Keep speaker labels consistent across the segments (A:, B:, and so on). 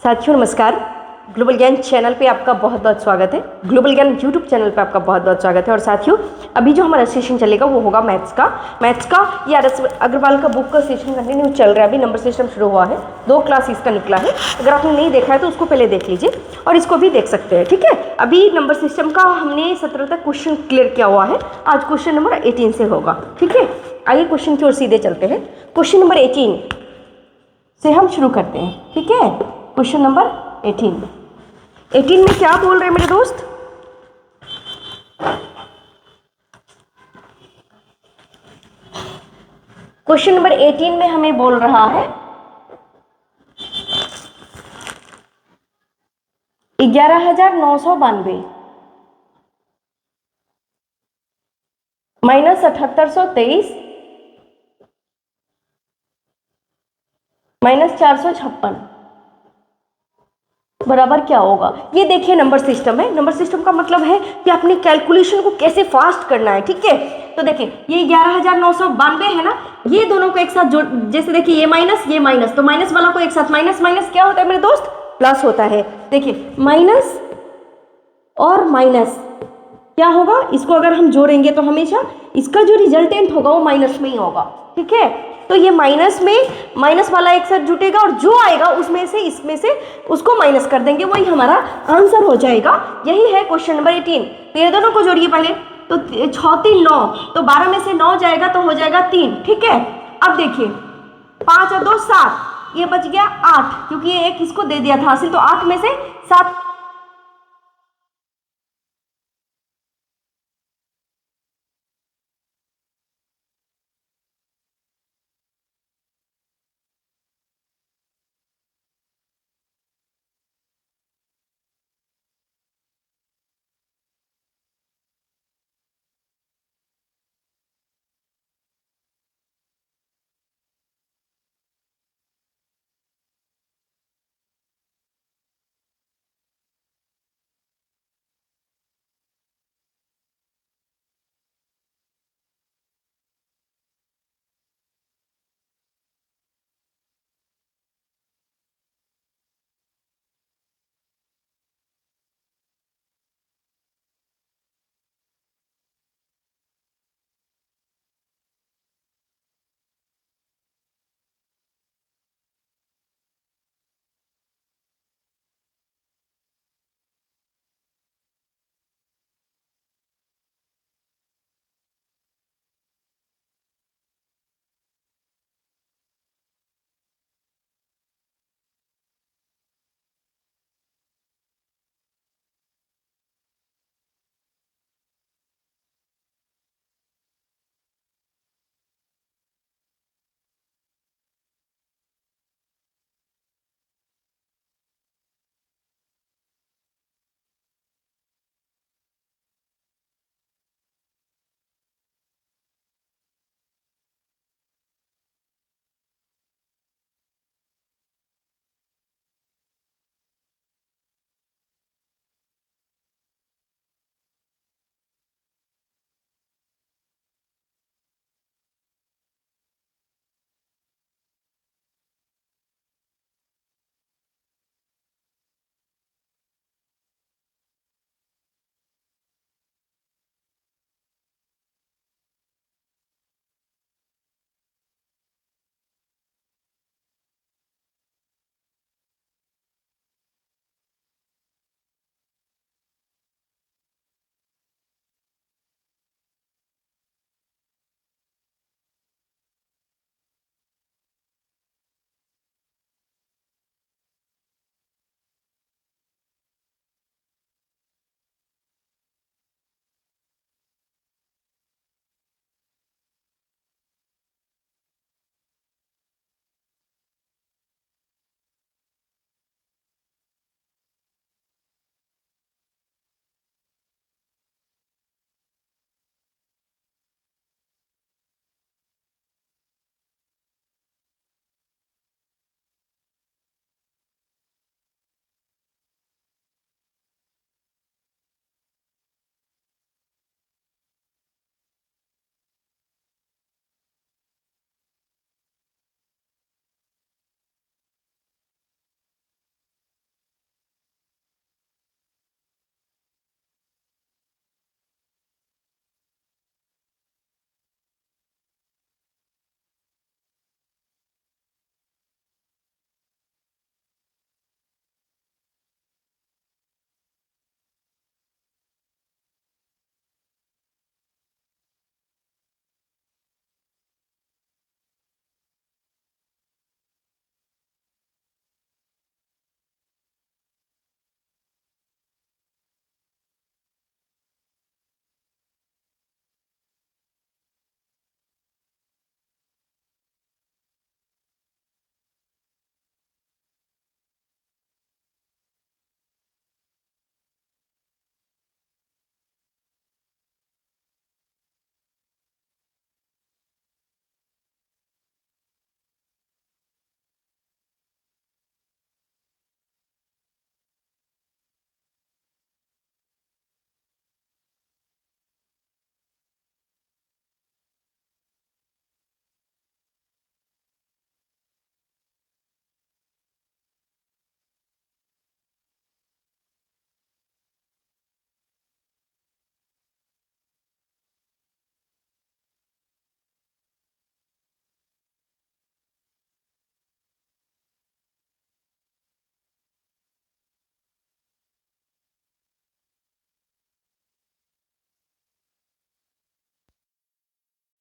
A: साथियों नमस्कार। ग्लोबल ज्ञान चैनल पे आपका बहुत बहुत स्वागत है। ग्लोबल ज्ञान यूट्यूब चैनल पे आपका बहुत बहुत स्वागत है। और साथियों अभी जो हमारा सेशन चलेगा वो होगा मैथ्स का ये RS अग्रवाल का बुक का सेशन कंटिन्यू चल रहा है। अभी नंबर सिस्टम शुरू हुआ है, 2 क्लास इसका निकला है। अगर आपने नहीं देखा है तो उसको पहले देख लीजिए और इसको भी देख सकते हैं, ठीक है। अभी नंबर सिस्टम का हमने 17 तक क्वेश्चन क्लियर किया हुआ है। आज क्वेश्चन नंबर 18 से होगा, ठीक है। आइए क्वेश्चन की ओर सीधे चलते हैं। क्वेश्चन नंबर 18 से हम शुरू करते हैं, ठीक है। क्वेश्चन नंबर 18 में क्या बोल रहे हैं मेरे दोस्त? क्वेश्चन नंबर 18 में हमें बोल रहा है 11,992 माइनस 7,823 माइनस 456 बराबर क्या होगा। ये देखिए नंबर सिस्टम है। नंबर सिस्टम का मतलब है कि अपनी कैलकुलेशन को कैसे फास्ट करना है, ठीक है। तो देखिए ये 11,992 है ना, ये दोनों को एक साथ जोड़, जैसे देखिए ये माइनस, तो माइनस वाला को एक साथ माइनस माइनस क्या होता है मेरे दोस्त? प्लस होता है। देखिए माइनस और माइनस क्या होगा, इसको अगर हम जोड़ेंगे तो हमेशा इसका जो रिजल्टेंट होगा वो माइनस में ही होगा, ठीक है। तो ये माइनस में माइनस वाला एक साथ जुटेगा और जो आएगा उसमें से इसमें से उसको माइनस कर देंगे, वही हमारा आंसर हो जाएगा। यही है क्वेश्चन नंबर 18। तो ये दोनों को जोड़िए पहले, तो 6 3 9, तो 12 में से 9 जाएगा तो हो जाएगा 3, ठीक है। अब देखिए 5 और 2 7, ये बच गया 8, क्योंकि ये एक इसको दे दिया था हासिल, तो 8 में से 7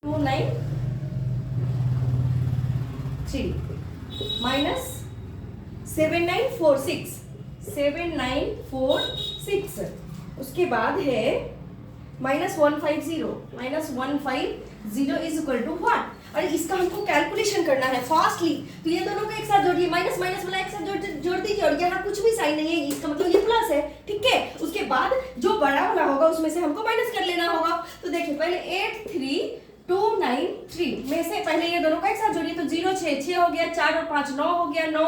A: 293 माइनस 7946 उसके बाद है -150 इज इक्वल टू व्हाट। और इसका हमको कैलकुलेशन करना है फास्टली, तो ये दोनों को एक साथ जोड़िए, माइनस माइनस वाला एक साथ जोड़ दीजिए, और यहाँ कुछ भी साइन नहीं है, इसका मतलब ये प्लस है, ठीक है। उसके बाद जो बड़ा वाला होगा उसमें से हमको माइनस कर लेना होगा। तो देखिए पहले 83293 में से पहले ये दोनों को एक साथ जोड़िए, तो 0 6 हो गया, 4 और 5 9 हो गया, 9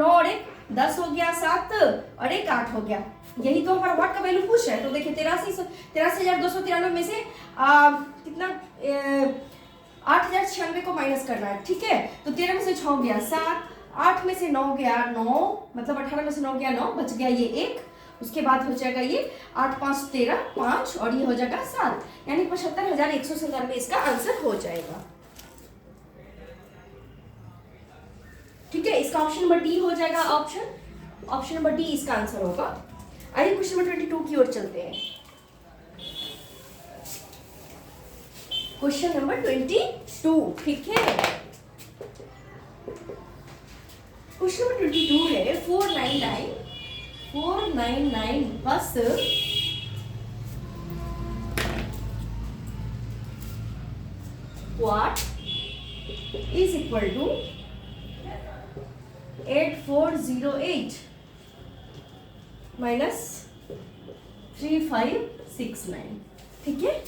A: और 1 10 हो गया, 7 और 1 8 हो गया। यही तो हमारा व्हाट का वैल्यू पूछ है। तो देखिए 83,293 में से कितना 8,096 को माइनस करना है, ठीक है। तो 13 में से 6 गया 7, 8 में से 9 गया 9, मतलब 18 में से 9 गया 9, बच गया ये 1। उसके बाद हो जाएगा ये 8 5 13 5 और ये हो जाएगा 7, यानी 75,197 इसका आंसर हो जाएगा, ठीक है। इसका ऑप्शन नंबर डी हो जाएगा। ऑप्शन नंबर डी इसका आंसर होगा। आइए क्वेश्चन नंबर 22 की ओर चलते हैं। क्वेश्चन नंबर 22, ठीक है। क्वेश्चन नंबर 22 है 499 plus what is equal to 8408 minus 3569, ठीक है।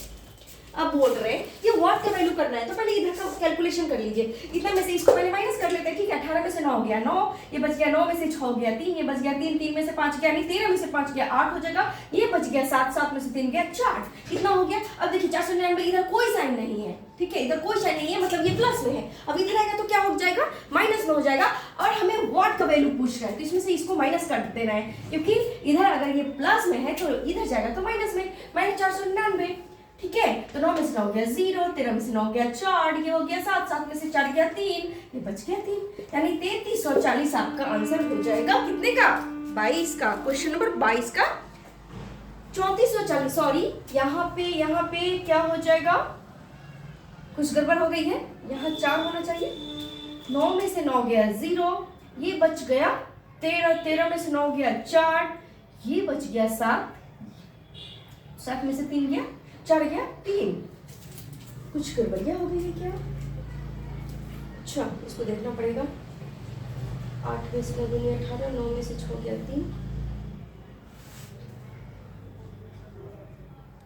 A: अब बोल रहे हैं ये व्हाट का वैल्यू करना है, तो पहले इधर का कैलकुलेशन कर लीजिए। इतना में से इसको पहले माइनस कर लेते हैं, ठीक है। 18 में से 9 गया 9, ये बच गया 9 में से 6 गया 3, ये बच गया 3, 3 में से 5 गया, यानी 13 में से 5 गया 8 हो जाएगा, ये बच गया 7, 7 में से 3 गया 4, कितना हो गया। अब देखिए 499, इधर कोई साइन नहीं है, ठीक है, इधर कोई साइन नहीं है, मतलब ये प्लस में है। अब इधर आएगा तो क्या हो जाएगा, माइनस में हो जाएगा, और हमें व्हाट का वैल्यू पूछ रहा है, तो इसमें से इसको माइनस कर देना है, क्योंकि इधर अगर ये प्लस में है तो इधर जाएगा तो माइनस में, -499, ठीक है। तो 9 में से 9 गया 0, 13 में से 9 गया 4, ये हो गया 7, 7 में से 4 गया 3, ये बच गया 3, यानी 3340 आपका आंसर हो जाएगा। कितने का, 22 का। क्वेश्चन नंबर 22 का 3440, सॉरी यहाँ पे क्या हो जाएगा, कुछ गड़बड़ हो गई है, यहाँ 4 होना चाहिए। 9 में से 9 गया 0, ये बच गया 13, 13 में से 9 गया 4, ये बच गया 7, 7 में से 3 गया 4 गया 3, कुछ गड़बड़ियाँ हो गई है क्या। अच्छा इसको देखना पड़ेगा। 8 में से 9 दूनी 18, 9 में से 6 गया 3,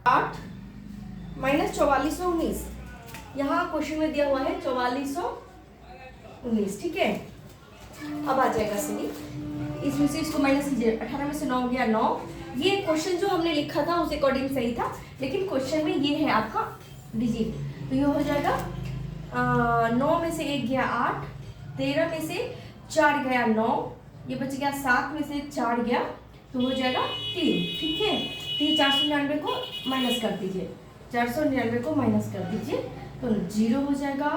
A: 8 माइनस 4419, यहाँ क्वेश्चन में दिया हुआ है 4419, ठीक है। अब आ जाएगा सही, इसमें से इसको माइनस कीजिए, 18 में से 9 गया 9, ये क्वेश्चन जो हमने लिखा था उस अकॉर्डिंग सही था, लेकिन क्वेश्चन में ये है आपका डिजिट, तो ये हो जाएगा 9 में से 1 गया 8, 13 में से 4 गया 9, ये बच गया 7 में से 4 गया, तो हो जाएगा 3, ठीक है। तो ये 499 को माइनस कर दीजिए, 499 को माइनस कर दीजिए, तो 0 हो जाएगा,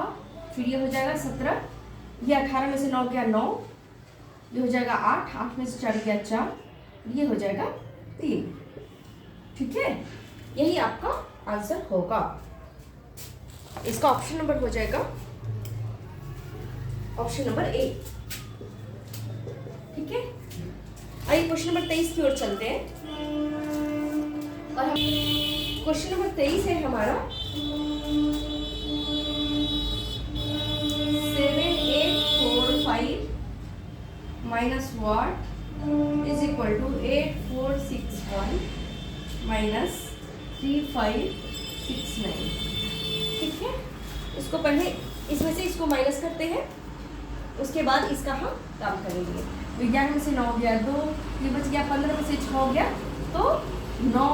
A: फिर ये हो जाएगा 17, ये 18 में से 9 गया 9, ये हो जाएगा 8, 8 में से 4 गया 4, ये हो जाएगा 3, ठीक है। यही आपका आंसर होगा। इसका ऑप्शन नंबर हो जाएगा ऑप्शन नंबर ए, ठीक है। आइए क्वेश्चन नंबर 23 की ओर चलते हैं, और क्वेश्चन नंबर 23 है हमारा 7845 minus what is equal to 8461 minus 3569, ठीक है। इसको पहले इसमें से इसको माइनस करते हैं, उसके बाद इसका हम काम करेंगे। 11 में से 9 गया 2, ये बच गया 15 में से 6 गया तो 9,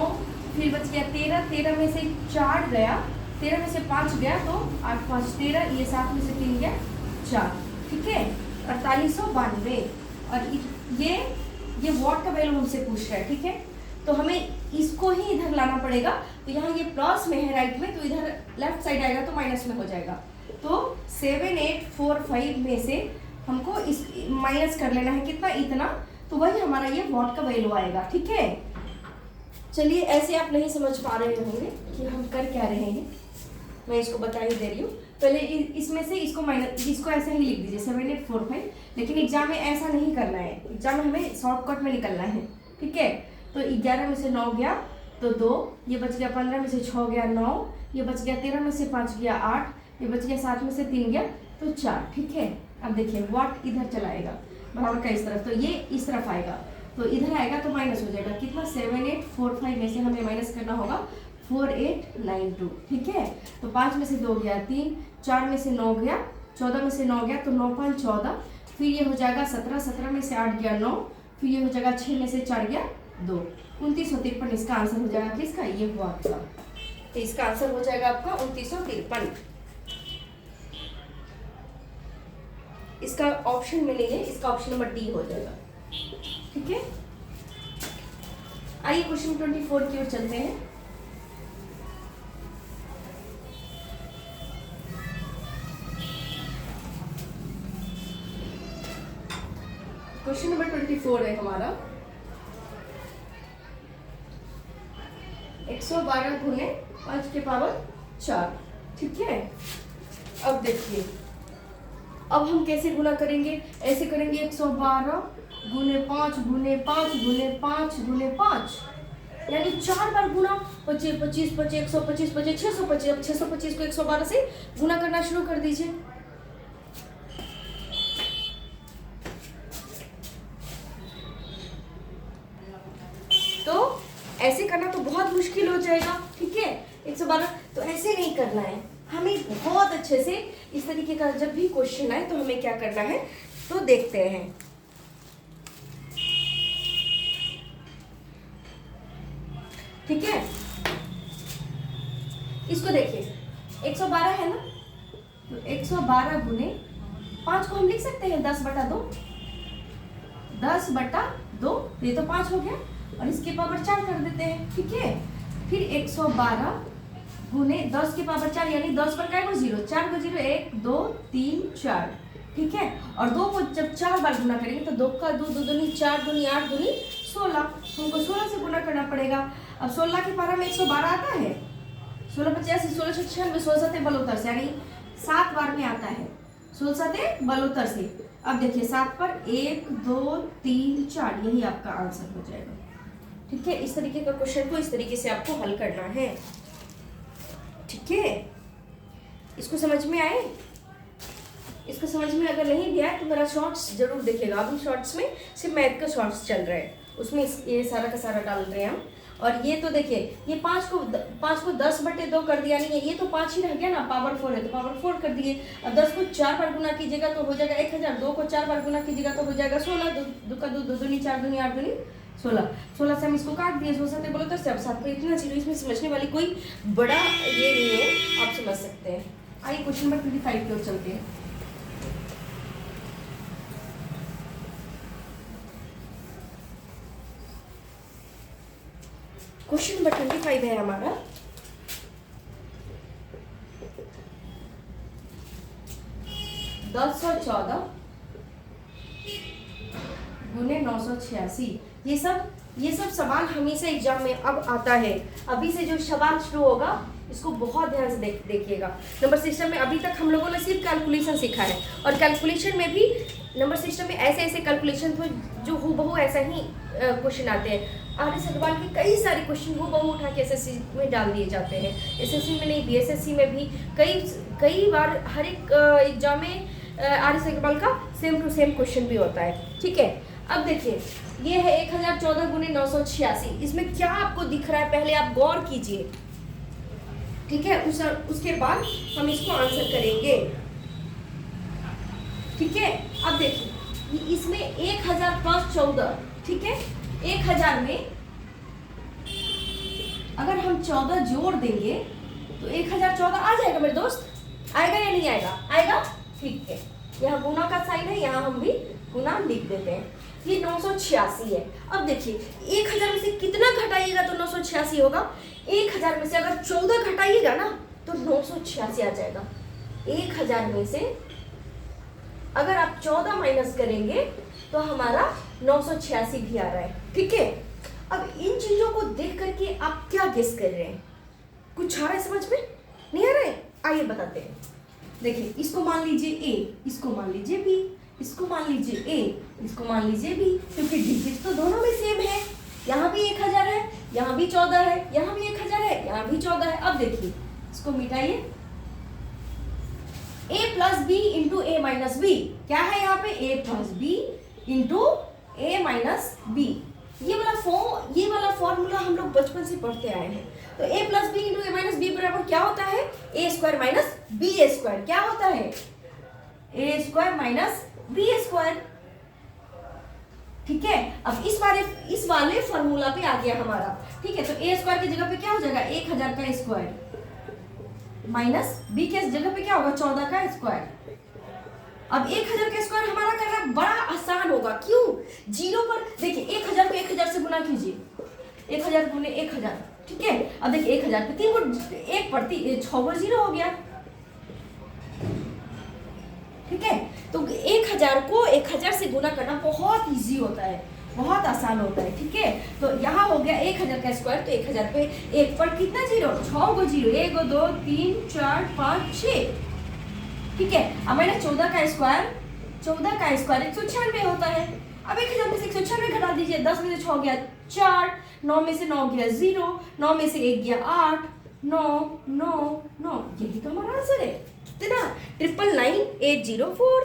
A: फिर बच गया 13, 13 में से 4 गया, 13 में से 5 गया तो 8 5 13, ये 7 में से 3 गया 4, ठीक है। 4892, और ये व्हाट का वैल्यू हमसे पूछ रहा है, ठीक है। तो हमें इसको ही इधर लाना पड़ेगा, तो यहाँ ये प्लस में है राइट में, तो इधर लेफ्ट साइड आएगा तो माइनस में हो जाएगा। तो 7845 में से हमको इस माइनस कर लेना है, कितना, इतना, तो वही हमारा ये व्हाट का वैल्यू आएगा, ठीक है। चलिए ऐसे आप नहीं समझ पा रहे होंगे कि हम कर क्या रहे हैं, मैं इसको बता ही दे रही हूँ। पहले इसमें से इसको माइनस, इसको ऐसे ही लिख दीजिए 7845, लेकिन एग्जाम में ऐसा नहीं करना है, एग्जाम में हमें शॉर्टकट में निकलना है, ठीक है। तो 11 में से 9 गया तो 2, ये बच गया 15 में से 6 गया 9, ये बच गया 13 में से 5 गया 8, ये बच गया 7 में से 3 गया तो 4, ठीक है। अब देखिए व्हाट इधर चलाएगा बराबर का इस तरफ, तो ये इस तरफ आएगा, तो इधर आएगा तो माइनस हो जाएगा कितना, 7845 में से हमें माइनस करना होगा 4892, ठीक है। तो 5 में से 2 गया 3, 4 में से 9 गया, 14 में से 9 गया तो 9 5 14, फिर ये हो जाएगा 17, 17 में से 8 गया 9, फिर ये हो जाएगा 6 में से 4 गया 2, 2953 इसका आंसर हो जाएगा किसका, ये हुआ आपका। तो इसका आंसर हो जाएगा आपका 2953। इसका ऑप्शन में नहीं है, इसका ऑप्शन नंबर डी हो जाएगा, ठीक है। आइए क्वेश्चन 24 की ओर चलते हैं। क्वेश्चन नंबर 24 है हमारा 112 गुने 5 के पावर 4, ठीक है। अब देखिए अब हम कैसे गुना करेंगे, ऐसे करेंगे 112 गुने 5 गुने 5 गुने 5 गुने 5, यानी 4 बार गुना, 25 25 25 125 25 625। अब 625 को 112 से गुना करना शुरू कर दीजिए। तो ऐसे करना तो बहुत मुश्किल हो जाएगा, ठीक है। 112 तो ऐसे नहीं करना है, हमें बहुत अच्छे से इस तरीके का जब भी क्वेश्चन आए तो हमें क्या करना है, तो देखते हैं। ठीक है, इसको देखिए 112 है ना, तो 112 गुने 5 को हम लिख सकते हैं 10/2, 10/2, ये तो 5 हो गया, और इसके पावर 4 कर देते हैं, ठीक है। फिर 112 गुने 10 के पावर 4, यानी 10 पर क्या 0, 4 को 0, 1 2 3 4, ठीक है। और 2 को जब 4 बार गुना करेंगे तो 2 का 2 2 दूनी 4 दूनी 8 दूनी 16, हमको 16 से गुना करना पड़ेगा। अब 16 के पारा में 112 आता है, 16 50 16 96 16 7 बलोतर से, यानी 7 बार में आता है, 16 7 बलोतर से। अब देखिए 7 पर 1 2 3 4, यही आपका आंसर हो जाएगा, ठीक है। इस तरीके का क्वेश्चन को इस तरीके से आपको हल करना है, ठीक है। इसको समझ में आए, इसको समझ में अगर नहीं भी आए तो मेरा शॉर्ट्स जरूर देखिएगा। अभी शॉर्ट्स में सिर्फ मैथ का शॉर्ट्स चल रहा है, उसमें ये सारा का सारा डाल रहे हैं हम। और ये तो देखिए ये 5 को 10/2 कर दिया, नहीं है ये तो 5 ही रह गया ना, पावर 4 है तो पावर 4 कर दिए। अब 10 को 4 बार गुना कीजिएगा तो हो जाएगा 1000, 2 को 4 बार गुना कीजिएगा तो हो जाएगा 16, 2 का 2 2 दूनी 4 दूनी 8 दूनी 16, 16 से हम इसको काट दिए, 16 7 बोलो तो सब साथ में इतना जीरो, इसमें समझने वाली कोई बड़ा ये नहीं है, आप समझ सकते हैं। आइए क्वेश्चन नंबर 25 की ओर चलते हैं। क्वेश्चन नंबर 25 है हमारा 1014 गुने 986। ये सब सवाल हमेशा एग्जाम में अब आता है। अभी से जो सवाल शुरू होगा इसको बहुत ध्यान से देखिएगा। नंबर सिस्टम में अभी तक हम लोगों ने सिर्फ कैलकुलेशन सीखा है, और कैलकुलेशन में भी नंबर सिस्टम में ऐसे ऐसे कैलकुलेशन थे जो हूबहू ऐसा ही क्वेश्चन आते हैं। आर.एस. अग्रवाल के कई सारे क्वेश्चन हूबहू उठा के एसएससी में डाल दिए जाते हैं। एसएससी में नहीं, बीएसएससी में भी कई बार हर एक एग्जाम में आर.एस. अग्रवाल का सेम टू सेम क्वेश्चन भी होता है, ठीक है। अब देखिए ये है 1014 गुने 986, इसमें क्या आपको दिख रहा है पहले आप गौर कीजिए, ठीक है। उसके बाद हम इसको आंसर करेंगे, ठीक है। अब देखिए इसमें 1000 + 14, ठीक है। 1000 में अगर हम 14 जोड़ देंगे तो 1014 आ जाएगा मेरे दोस्त, आएगा या नहीं आएगा, आएगा, ठीक है। यहाँ गुना का साइन है, यहाँ हम भी गुना लिख देते हैं। ये 986 है। अब देखिए 1000 में से कितना घटाइएगा तो 986 होगा, 1000 में से अगर 14 घटाइएगा ना तो 986 आ जाएगा। 1000 में से अगर आप 14 माइनस करेंगे तो हमारा 986 भी आ रहा है, ठीक है। अब इन चीजों को देख करके आप क्या गेस कर रहे हैं, कुछ आ रहा है समझ में नहीं आ रहा है, आइए बताते हैं। देखिए इसको मान लीजिए a, इसको मान लीजिए b, इसको मान लीजिए a, इसको मान लीजिए b, क्योंकि डिजिट तो दोनों में सेम है। यहाँ भी 1000 है, यहाँ भी 14 है, यहाँ भी 1000 है, यहाँ भी 14 है। अब देखिए इसको मिटाइए, a plus B into A minus B, क्या है यहाँ पे a plus B into A minus B. ये वाला फॉर्मूला हम लोग बचपन से पढ़ते आए हैं। तो a plus B into A minus B बराबर क्या होता है, A square minus B square. क्या होता है, A square minus B square. ठीक है, अब इस वाले फॉर्मूला पे आ गया हमारा। ठीक है, तो ए स्क्वायर की जगह पे क्या हो जाएगा, 1000 का स्क्वायर माइनस बी के जगह पे क्या होगा, 14 का स्क्वायर। अब 1000 का स्क्वायर हमारा करना बड़ा आसान होगा। क्यों, जीरो पर देखिए 1000 को 1000 से गुना कीजिए, 1000 गुने 1000। ठीक है, अब देखिए 1000 पे 3 को 1 पड़ती 6 को 0 हो गया। ठीक है, तो 1000 को 1000 से गुना करना बहुत इजी होता है, बहुत आसान होता है। ठीक है, तो यहाँ हो गया 1000 का स्क्वायर, तो 1000 पे 1 पर कितना 0, 6 को 0, 1 2 3 4 5 6। ठीक है, अब मैंने 14 का स्क्वायर 196 होता है। अब 1000 में से 196 घटा दीजिए, 10 में से 6 गया 4, 9 में से 9 गया 0, 9 में से 1 गया 8, 9 9 9। यही तो हमारा आंसर है। कितना, 999,804,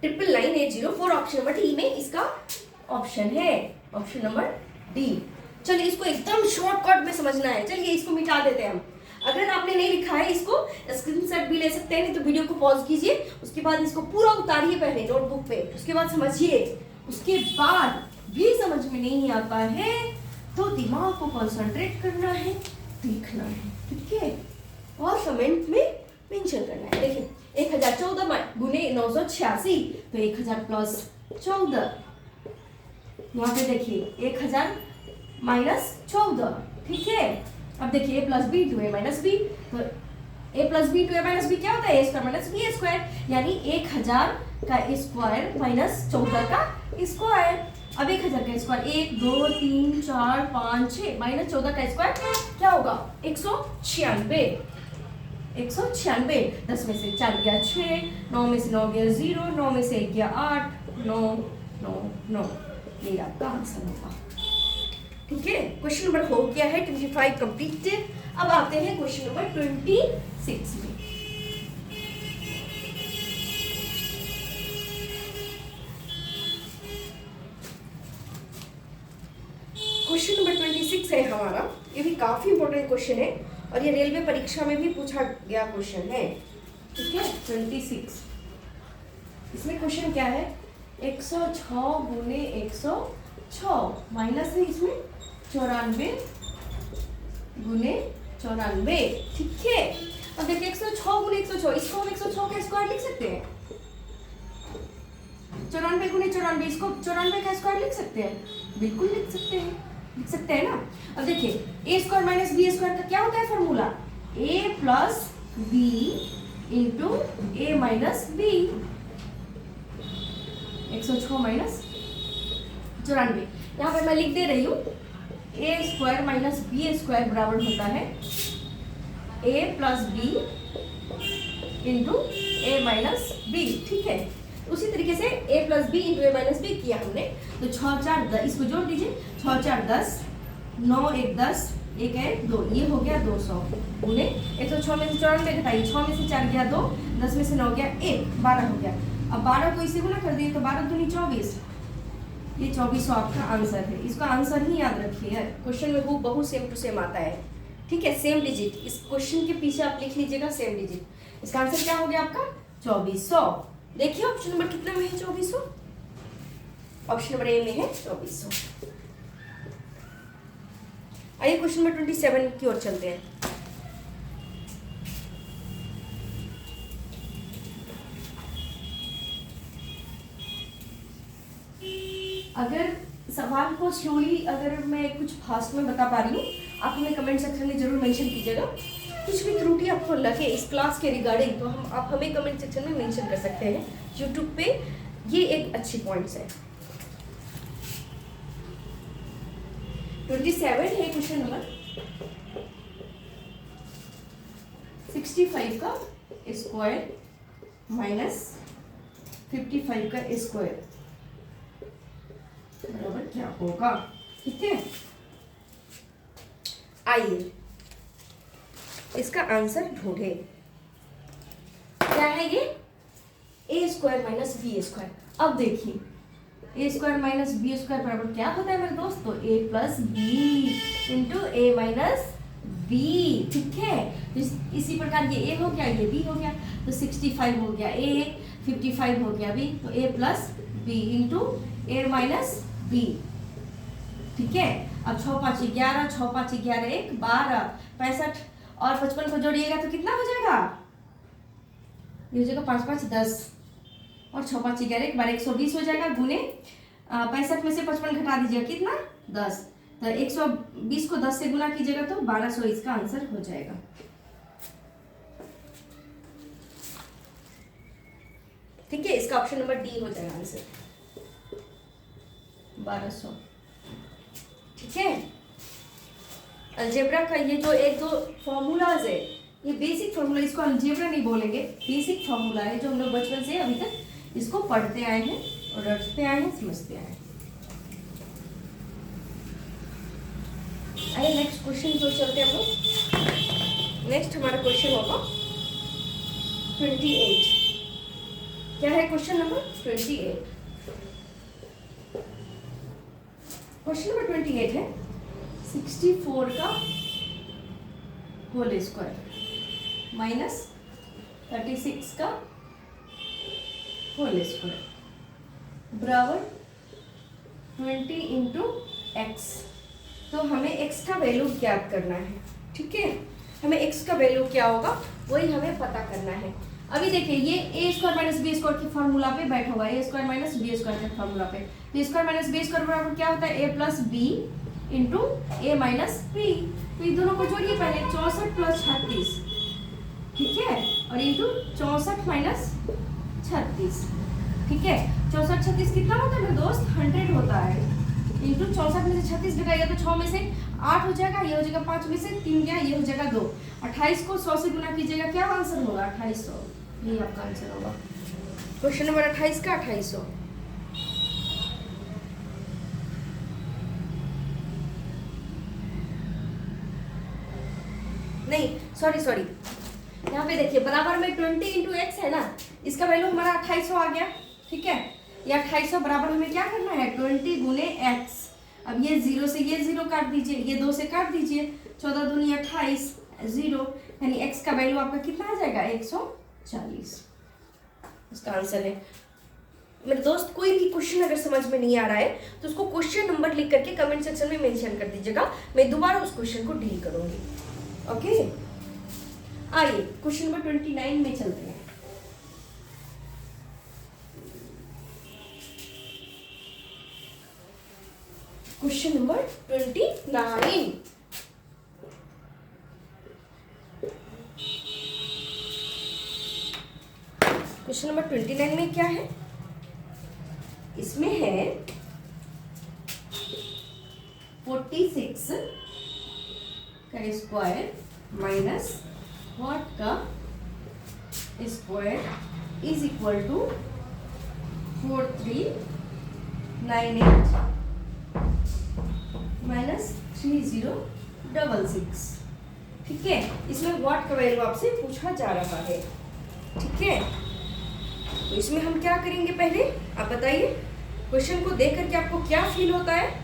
A: 999,804 ऑप्शन नंबर डी में इसका ऑप्शन है, ऑप्शन नंबर डी। चलिए इसको एकदम शॉर्टकट में समझना है। चलिए इसको मिटा देते हैं हम। अगर आपने नहीं लिखा है इसको स्क्रीनशॉट भी ले सकते हैं, नहीं तो वीडियो को पॉज कीजिए, उसके बाद इसको पूरा उतारिए पहले नोटबुक पे, उसके बाद समझिए। उसके बाद भी समझ में नहीं आता है तो दिमाग को कंसंट्रेट करना है, देखना है। ठीक है, और कमेंट में मेंशन करना है। देखिए 1014 गुने 986, तो 1000 प्लस 14। यहाँ पे देखिए 1000 माइनस 14। ठीक है, अब देखिए a plus B to A minus B, तो a plus B to A minus B क्या होता है, A square minus B square, यानी 1000 का स्क्वायर माइनस 14 का स्क्वायर। अब 1000 का स्क्वायर 1 2 3 4 5 6 माइनस 14 का स्क्वायर क्या होगा, 196। 196, 10 में से 4 गया 6, 9 में से 9 गया 0, 9 में से 1 गया 8, 9 9 9। ये आपका आंसर होगा। ठीक है, क्वेश्चन नंबर हो गया है 25 कंप्लीटेड। अब आते हैं क्वेश्चन नंबर 26 में। क्वेश्चन नंबर 26 है हमारा। ये भी काफी इंपॉर्टेंट क्वेश्चन है और ये रेलवे परीक्षा में भी पूछा गया क्वेश्चन है। ठीक है, 26 इसमें क्वेश्चन क्या है, 106 गुने 106 माइनस है इसमें 94 गुने 94। ठीक है, अब देखिए 106 गुने 106, इसको हम 106 का स्क्वायर लिख सकते हैं। 94 गुने 94, इसको 94 का स्क्वायर लिख सकते हैं, बिल्कुल लिख सकते हैं ना। अब देखिए A square minus B square का क्या होता है formula, A plus B into A minus B. 106 minus 94, यहाँ पे मैं लिख दे रही हूँ A square minus B square बराबर होता है A plus B into A minus B. ठीक है, उसी तरीके से a plus B into A minus B किया हमने, तो 6 4 10, इसको जोड़ दीजिए, 6 4 10, 9 1 10, 1 है 2, ये हो गया 200 गुने 106 में से 94 घटाइए, 6 में से 4 गया 2, 10 में से 9 गया 1, 12 हो गया। अब 12 को इसे गुना कर दिए तो 12 दूनी 24, ये 2400 आपका आंसर है। इसका आंसर ही याद रखिए, क्वेश्चन में वो बहुत सेम टू सेम आता है। ठीक है, सेम डिजिट, इस क्वेश्चन के पीछे आप लिख लीजिएगा सेम डिजिट। इसका आंसर क्या हो गया आपका 2400। देखिए ऑप्शन नंबर कितने में है 2400, ऑप्शन नंबर ए में है 2400। आइए क्वेश्चन नंबर 27 की ओर चलते हैं। अगर सवाल को स्लोली अगर मैं कुछ फास्ट में बता पा रही हूँ, आप हमें कमेंट सेक्शन में जरूर मेंशन कीजिएगा। कुछ भी त्रुटि आपको लगे इस क्लास के रिगार्डिंग तो आप हमें कमेंट सेक्शन में मेंशन कर सकते हैं यूट्यूब पे। ये एक अच्छी पॉइंट्स है। 27 है क्वेश्चन नंबर। 65 का स्क्वायर माइनस 55 का स्क्वायर बराबर क्या होगा। ठीक है, आइए इसका आंसर ढूंढे। क्या है ये? ए स्क्वायर माइनस बी स्क्वायर। अब देखिए A square minus B square बराबर क्या होता है मेरे दोस्त? तो ए plus B into A minus B. ठीक है, इसी प्रकार ये ए हो गया, ये बी हो गया, तो 65 हो गया ए, 55 हो गया बी, तो ए plus B into A minus B. ठीक है, अब 6 5 11, 6 5 11 1 12, 65 और 55 को जोड़िएगा तो कितना हो जाएगा? ये हो जाएगा 5 5 10 और 6 5 11 1 12, 120 हो जाएगा गुने 65 में से 55 घटा दीजिएगा कितना? 10। तो 120 को 10 से गुना कीजिएगा तो 1200 इसका आंसर हो जाएगा। ठीक है, इसका ऑप्शन नंबर डी हो जाएगा आंसर 1200। ठीक है, अलजेब्रा का ये जो एक दो फॉर्मूलाज है, ये बेसिक फॉर्मूला, इसको अलजेब्रा नहीं बोलेंगे, बेसिक फॉर्मूला है जो हम लोग बचपन से अभी तक इसको पढ़ते आए हैं और रटते आए हैं, समझते आए हैं। आइए नेक्स्ट क्वेश्चन जो चलते हैं हम लोग। नेक्स्ट हमारा क्वेश्चन होगा 28। क्या है क्वेश्चन नंबर 28? क्वेश्चन नंबर 28 है 64 का होल स्क्वायर माइनस 36 का होल स्क्वायर बराबर 20 इंटू एक्स। तो हमें x का वैल्यू ज्ञात करना है। ठीक है, हमें x का वैल्यू क्या होगा वही हमें पता करना है। अभी देखिए ये ए स्क्वायर माइनस बी स्क्वायर के फॉर्मूला पे बैठा हुआ है, A square minus B square के फॉर्मूला पे। तो ए स्क्वायर माइनस बी स्क्वायर बराबर क्या होता है? A plus B into A minus B. तो इन दोनों को जोड़िए पहले, 64 प्लस 36। ठीक है, और इंटू 64 माइनस 36। ठीक है, 64 36 कितना होता है मेरे दोस्त? 100 होता है। इंटू 64 में से 36 घटाएगा तो 6 में से 8 हो जाएगा, ये हो जाएगा 5 में से 3 गया, ये हो जाएगा 2। 28 को 100 से गुना कीजिएगा, क्या आंसर होगा? 2800। यही आपका आंसर होगा क्वेश्चन नंबर 28 का 2800। नहीं सॉरी, यहाँ पे देखिए बराबर में 20 इंटू एक्स है ना, इसका वैल्यू हमारा 2800 आ गया। ठीक है, ये 2800 बराबर हमें क्या करना है? 20 गुने एक्स। अब ये 0 से ये 0 काट दीजिए, ये 2 से काट दीजिए, 14 दूनी 28, 0, यानी एक्स का वैल्यू आपका कितना आ जाएगा? 140। इसका आंसर है मेरे दोस्त। कोई भी क्वेश्चन अगर समझ में नहीं आ रहा है तो उसको क्वेश्चन नंबर लिख करके कमेंट सेक्शन में मेंशन कर दीजिएगा, मैं दोबारा उस क्वेश्चन को डील करूंगी। ओके, आइए क्वेश्चन नंबर 29 में चलते हैं। Question number 29। क्वेश्चन नंबर 29 में क्या है? इसमें है 46 का स्क्वायर माइनस व्हाट का square is equal to 4398 minus 3066। ठीक है, इसमें व्हाट का वैल्यू आपसे पूछा जा रहा है। ठीक है, तो इसमें हम क्या करेंगे? पहले आप बताइए क्वेश्चन को देख करके आपको क्या फील होता है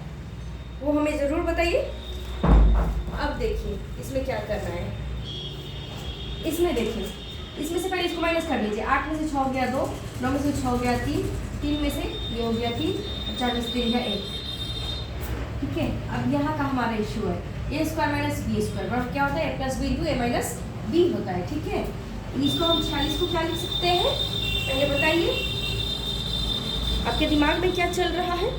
A: वो हमें ज़रूर बताइए। अब देखिए इसमें क्या करना है। इसमें देखिए, इसमें से पहले इसको माइनस कर लीजिए। 8 में से 6 गया 2, 9 में से 6 गया 3, 3 में से ये हो गया 3, 4 में से 3 गया 1। ठीक है, अब यहाँ का हमारा इशू है A square minus B square बराबर क्या होता है? A plus B into A minus B होता है। ठीक है, इसको हम 46 को क्या लिख सकते हैं? पहले बताइए आपके दिमाग में क्या चल रहा है?